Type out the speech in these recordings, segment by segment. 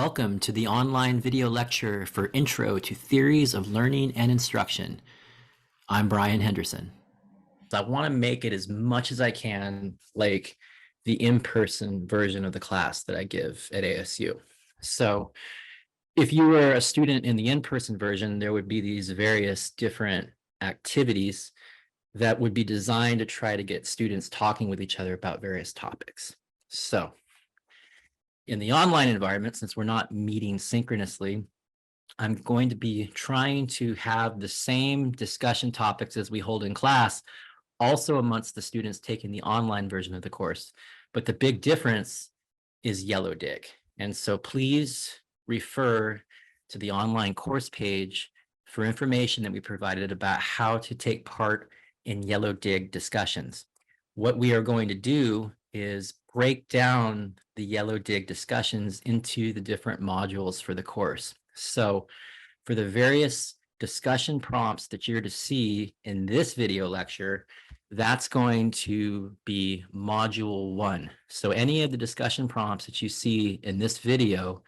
Welcome to the online video lecture for Intro to Theories of Learning and Instruction. I'm Brian Henderson. I want to make it as much as I can like the in-person version of the class that I give at ASU. So if you were a student in the in-person version, there would be these various different activities that would be designed to try to get students talking with each other about various topics. So in the online environment, since we're not meeting synchronously, I'm going to be trying to have the same discussion topics as we hold in class, also amongst the students taking the online version of the course. But the big difference is Yellow Dig. And so please refer to the online course page for information that we provided about how to take part in Yellow Dig discussions. What we are going to do is break down the Yellow Dig discussions into the different modules for the course. So for the various discussion prompts that you're to see in this video lecture, that's going to be module 1. So any of the discussion prompts that you see in this video,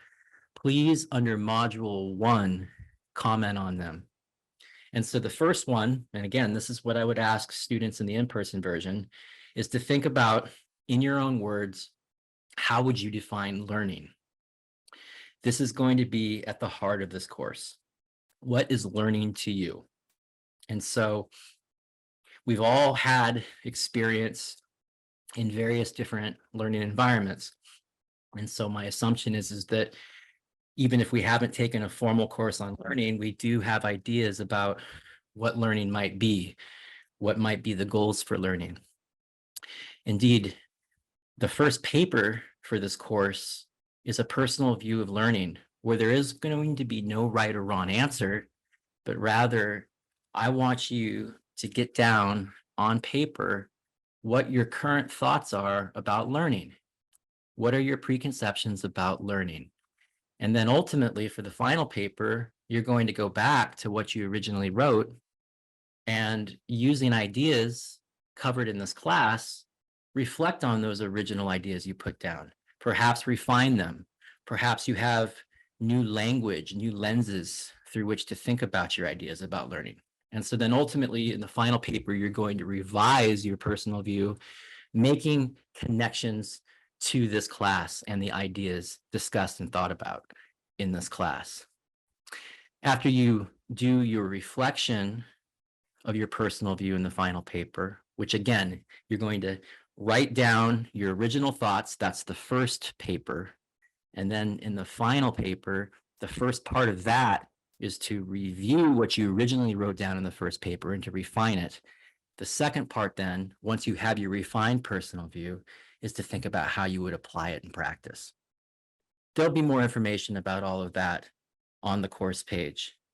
please under module 1, comment on them. And so the first one, and again, this is what I would ask students in the in-person version, is to think about, in your own words, how would you define learning? This is going to be at the heart of this course. What is learning to you? And so we've all had experience in various different learning environments. And so my assumption is that even if we haven't taken a formal course on learning, we do have ideas about what learning might be, what might be the goals for learning. Indeed, the first paper for this course is a personal view of learning, where there is going to be no right or wrong answer, but rather I want you to get down on paper what your current thoughts are about learning. What are your preconceptions about learning? And then ultimately for the final paper, you're going to go back to what you originally wrote and using ideas covered in this class, reflect on those original ideas you put down, perhaps refine them. Perhaps you have new language, new lenses through which to think about your ideas about learning. And so then ultimately in the final paper, you're going to revise your personal view, making connections to this class and the ideas discussed and thought about in this class. After you do your reflection of your personal view in the final paper, which again, you're going to write down your original thoughts. That's the first paper. And then in the final paper, the first part of that is to review what you originally wrote down in the first paper and to refine it. The second part then, once you have your refined personal view, is to think about how you would apply it in practice. There'll be more information about all of that on the course page.